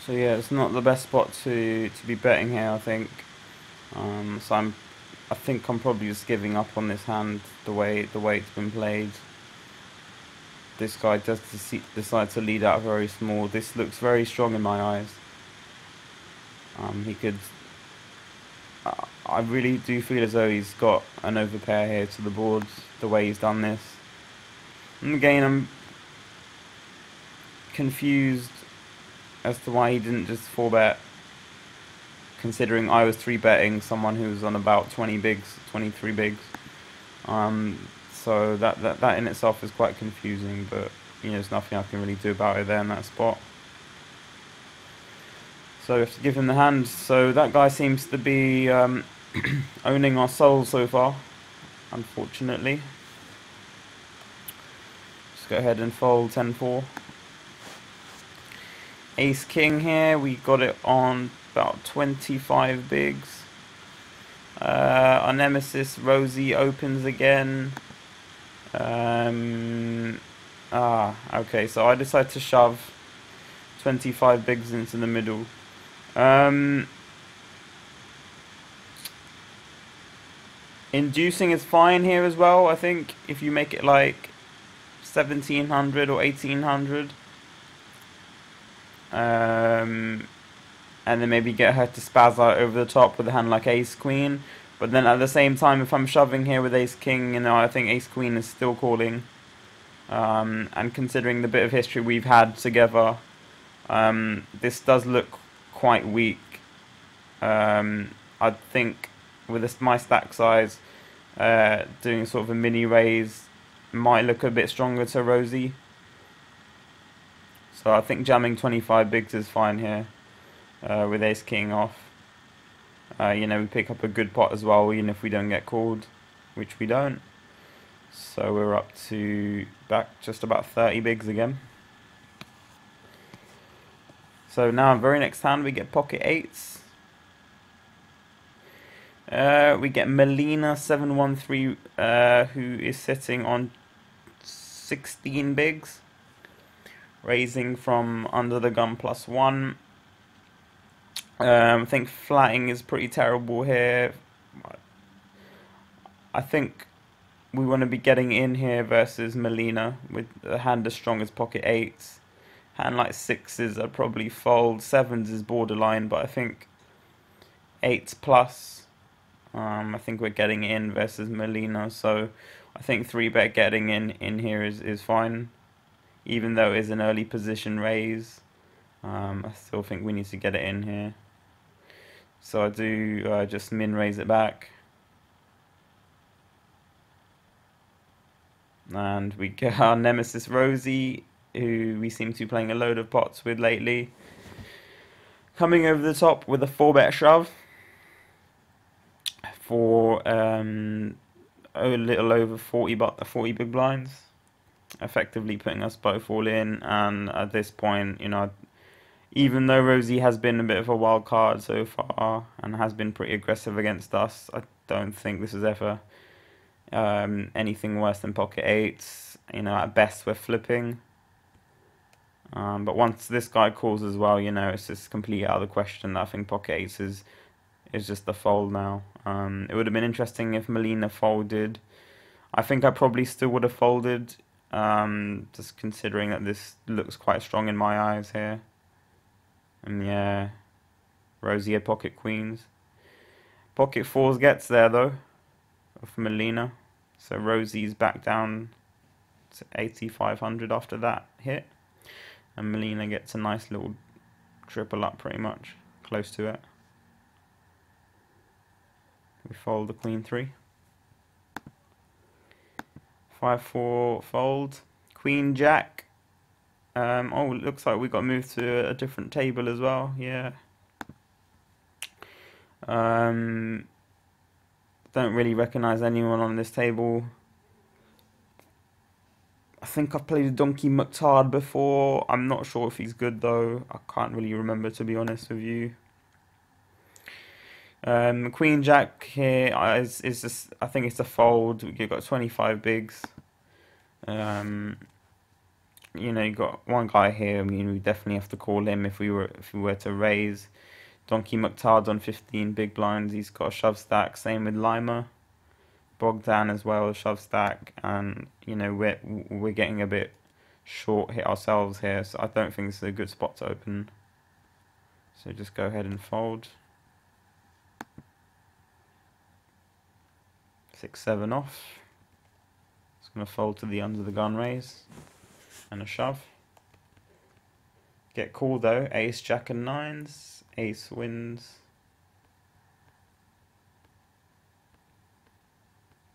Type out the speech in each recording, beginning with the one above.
So yeah, it's not the best spot to be betting here, I think. So I think I'm probably just giving up on this hand the way it's been played. This guy does decide to lead out very small. This looks very strong in my eyes. He could. I really do feel as though he's got an overpair here to the board. The way he's done this. And again, I'm confused as to why he didn't just 4-bet, considering I was 3-betting someone who was on about 20 bigs, 23 bigs. So that in itself is quite confusing, but there's nothing I can really do about it there in that spot. So we have to give him the hand. So that guy seems to be owning our soul so far, unfortunately. Just go ahead and fold 10-4. Ace King here, we got it on about 25 bigs. Our nemesis Rosie opens again. Okay, so I decide to shove 25 bigs into the middle. Inducing is fine here as well, I think, if you make it like 1700 or 1800. And then maybe get her to spaz out over the top with a hand like Ace Queen. But then at the same time, if I'm shoving here with Ace King, I think Ace Queen is still calling. And considering the bit of history we've had together, this does look quite weak. I think with my stack size, doing sort of a mini raise might look a bit stronger to Rosie. So I think jamming 25 bigs is fine here, with Ace King off. We pick up a good pot as well, even if we don't get called, which we don't. So we're up to back just about 30 bigs again. So now, very next hand, we get pocket eights. We get Melina 713, who is sitting on 16 bigs, raising from under the gun +1. I think flatting is pretty terrible here. I think we want to be getting in here versus Melina with a hand as strong as pocket eights. Hand like sixes are probably fold. Sevens is borderline, but I think eights plus. I think we're getting in versus Melina, so I think 3-bet getting in here is fine, even though it is an early position raise. I still think we need to get it in here. So I do just min raise it back. And we get our nemesis Rosie, who we seem to be playing a load of pots with lately. Coming over the top with a 4-bet shove for a little over 40 big blinds, effectively putting us both all in. And at this point, even though Rosie has been a bit of a wild card so far and has been pretty aggressive against us, I don't think this is ever anything worse than pocket eights. At best we're flipping. But once this guy calls as well, it's just completely out of the question. I think pocket eights is just a fold now. It would have been interesting if Melina folded. I think I probably still would have folded, just considering that this looks quite strong in my eyes here. And yeah, Rosie had pocket queens. Pocket fours gets there though, of Melina. So Rosie's back down to 8,500 after that hit. And Melina gets a nice little triple up pretty much, close to it. We fold the queen 3. 5-4 fold. Queen jack. Oh, it looks like we got moved to a different table as well. Yeah. Don't really recognize anyone on this table. I think I've played a Donkey Muctard before. I'm not sure if he's good though. I can't really remember, to be honest with you. Queen Jack here is just, I think it's a fold. You've got 25 bigs. you know, you got one guy here. I mean, we definitely have to call him if we were to raise. Donkey McTard's on 15 big blinds. He's got a shove stack. Same with Lima. Bogdan as well, shove stack, and you know we're getting a bit short hit ourselves here, so I don't think this is a good spot to open. So just go ahead and fold. 6-7 off. It's gonna fold to the under the gun raise and a shove. Get called though. Ace, jack, and nines. Ace wins.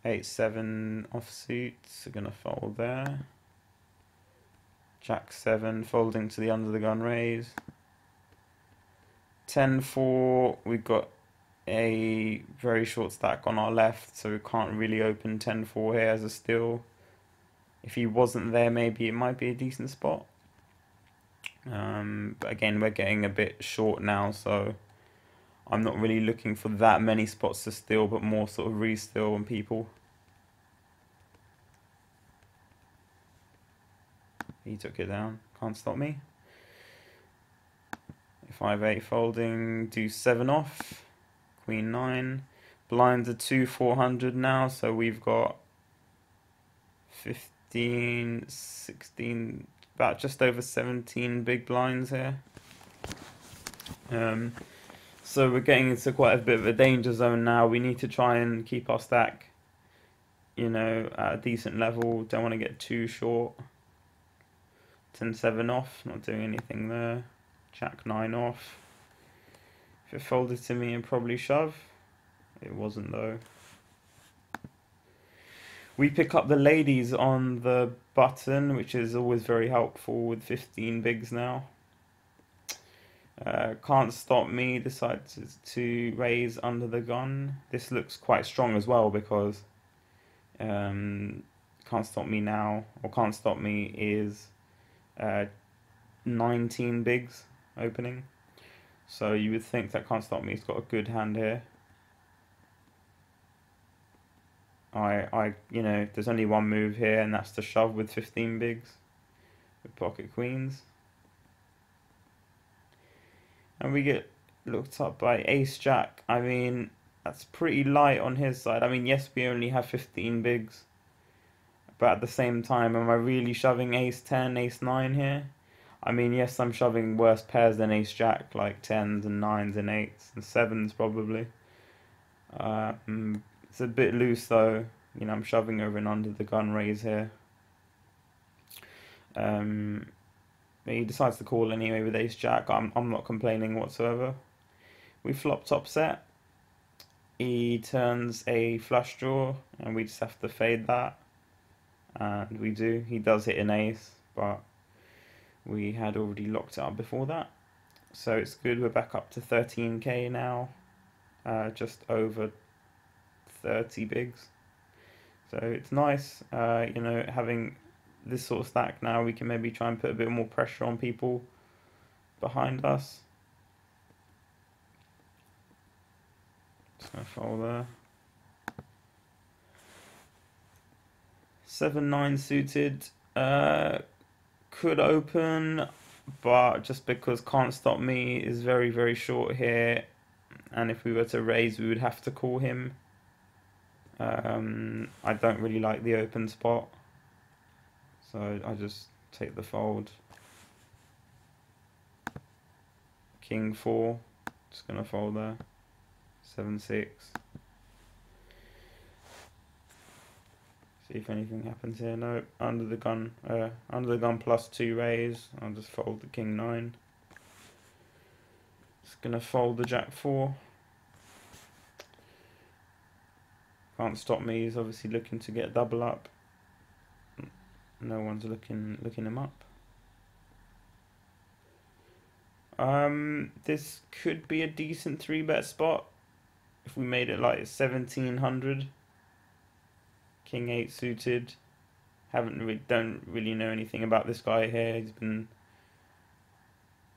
8-7 offsuits are gonna fold there. Jack 7 folding to the under the gun raise. 10-4, we've got a very short stack on our left, so we can't really open 10-4 here as a steal. If he wasn't there, maybe it might be a decent spot. But again, we're getting a bit short now, so I'm not really looking for that many spots to steal, but more sort of re-steal on people. He took it down, can't stop me. 5-8 folding, do 7 off, Queen 9. Blinds are 2-400 now, so we've got 15, 16, about just over 17 big blinds here. So we're getting into quite a bit of a danger zone now. We need to try and keep our stack, you know, at a decent level. Don't want to get too short. 10-7 off, not doing anything there. Jack 9 off. If it folded to me, I'd probably shove. It wasn't though. We pick up the ladies on the button, which is always very helpful with 15 bigs now. Can't stop me, decides to raise under the gun. This looks quite strong as well because can't stop me now, or can't stop me is 19 bigs opening. So you would think that can't stop me. He's got a good hand here. You know, there's only one move here, and that's to shove with 15 bigs with pocket queens. And we get looked up by ace jack. I mean, that's pretty light on his side. I mean, yes, we only have 15 bigs, but at the same time, am I really shoving ace 10, ace 9 here? I mean, yes, I'm shoving worse pairs than ace jack, like 10s and 9s and 8s and 7s probably. It's a bit loose though. You know, I'm shoving over and under the gun raise here. He decides to call anyway with ace jack. I'm not complaining whatsoever. We flop top set. He turns a flush draw, and we just have to fade that. And we do. He does hit an ace, but we had already locked it up before that. So it's good. We're back up to 13k now. Just over 30 bigs. So it's nice, you know, having this sort of stack now. We can maybe try and put a bit more pressure on people behind us. Just gonna fold there. 7-9 suited, could open, but just because can't stop me is very, very short here, and if we were to raise, we would have to call him. I don't really like the open spot, so I just take the fold. King 4, just gonna fold there. 7-6. See if anything happens here. No, under the gun +2 raise. I'll just fold the king 9. Just gonna fold the jack 4. Can't stop me. He's obviously looking to get double up. No one's looking him up. This could be a decent 3-bet spot if we made it like 1700. King 8 suited. Don't really know anything about this guy here. He's been,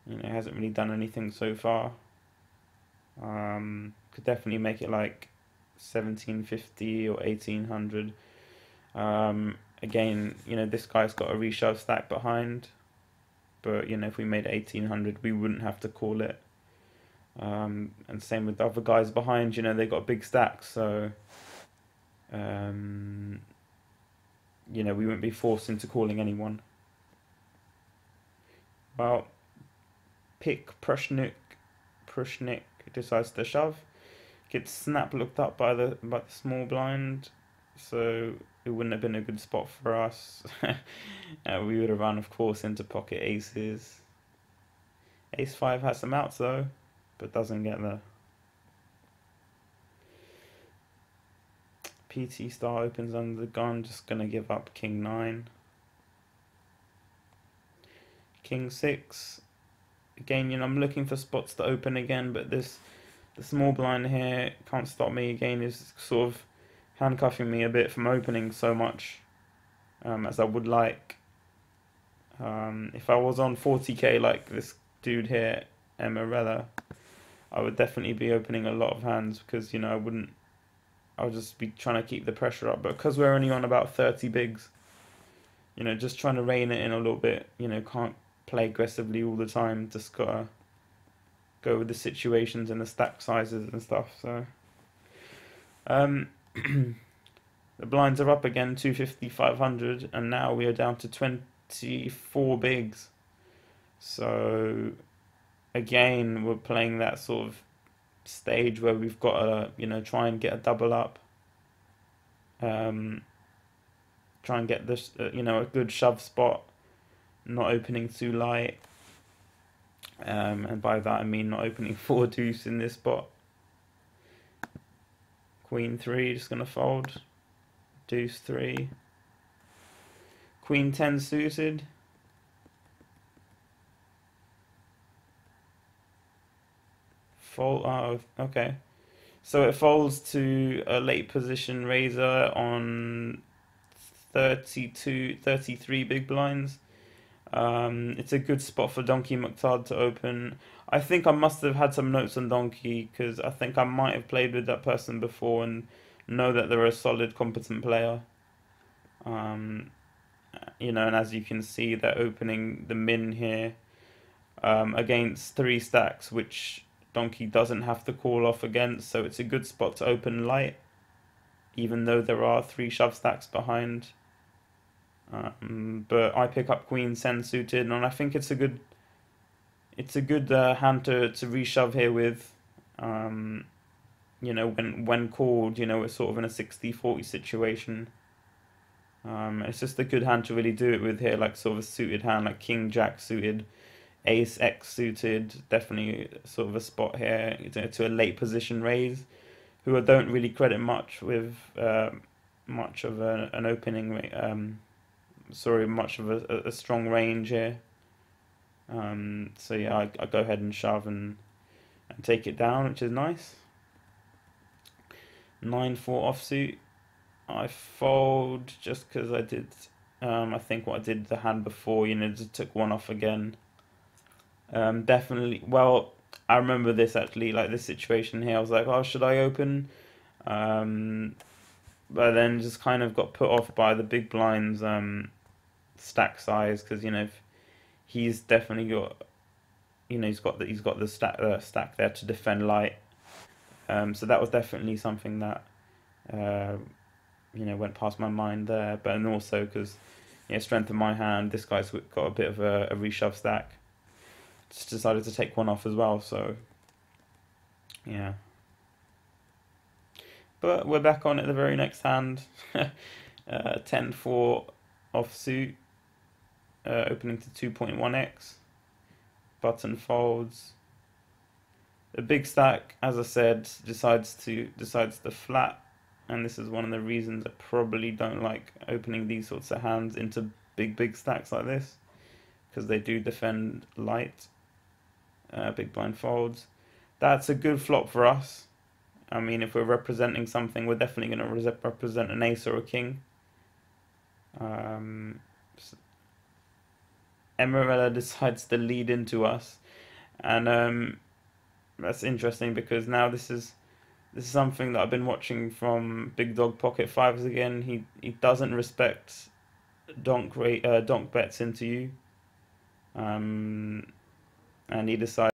you know, hasn't really done anything so far. Could definitely make it like 1750 or 1800. Again, this guy's got a reshove stack behind, but if we made 1800, we wouldn't have to call it. And same with the other guys behind, they got big stacks, so we wouldn't be forced into calling anyone. Well, pick Prushnik decides to shove. Gets snap looked up by the small blind, so it wouldn't have been a good spot for us. We would have run, of course, into pocket aces. Ace 5 has some outs though, but doesn't get there. PT star opens under the gun, just gonna give up king 9. King 6. Again, I'm looking for spots to open again, but the small blind here can't stop me. Again, is sort of handcuffing me a bit from opening so much as I would like. If I was on 40k like this dude here, Emerella, I would definitely be opening a lot of hands because I'll just be trying to keep the pressure up. But because we're only on about 30 bigs, just trying to rein it in a little bit. Can't play aggressively all the time. Just gotta go with the situations and the stack sizes and stuff. So the blinds are up again, 250, 500, and now we are down to 24 bigs. So again, we're playing that sort of stage where we've got to try and get a double up, try and get this a good shove spot, not opening too light, and by that I mean not opening 4 deuce in this spot. Queen 3 just gonna fold, deuce 3, queen 10 suited. Fold. Oh, okay. So it folds to a late position raiser on 33 big blinds. It's a good spot for Donkey Mukhtar to open. I think I must have had some notes on Donkey because I think I might have played with that person before and know that they're a solid, competent player. And as you can see, they're opening the min here against 3 stacks, which Donkey doesn't have to call off against, so it's a good spot to open light, even though there are 3 shove stacks behind. But I pick up queen 10 suited, and I think it's a good hand to reshove here with. When called, it's sort of in a 60-40 situation. It's just a good hand to really do it with here, like sort of a suited hand, like king jack suited, ace x suited, definitely sort of a spot here to a late position raise, who I don't really credit much with much of an opening, much of a strong range here. So yeah, I go ahead and shove and take it down, which is nice. 9-4 offsuit. I fold just because I did, I think what I did the hand before, just took one off again. Definitely, well, I remember this actually, like this situation here, I was like, oh, should I open? But then just kind of got put off by the big blinds stack size, because he's definitely got, he's got the stack there to defend light. So that was definitely something that went past my mind there, but and also because strength of my hand, this guy's got a bit of a reshove stack. Just decided to take one off as well, so yeah. But we're back on it the very next hand. 10-4 offsuit, opening to 2.1x. Button folds. The big stack, as I said, decides to flat, and this is one of the reasons I probably don't like opening these sorts of hands into big stacks like this, because they do defend light. Big blind folds. That's a good flop for us. I mean, if we're representing something, we're definitely going to represent an ace or a king. Emerella decides to lead into us, and that's interesting because now this is something that I've been watching from Big Dog Pocket Fives again. He doesn't respect donk bets into you, um, and he decides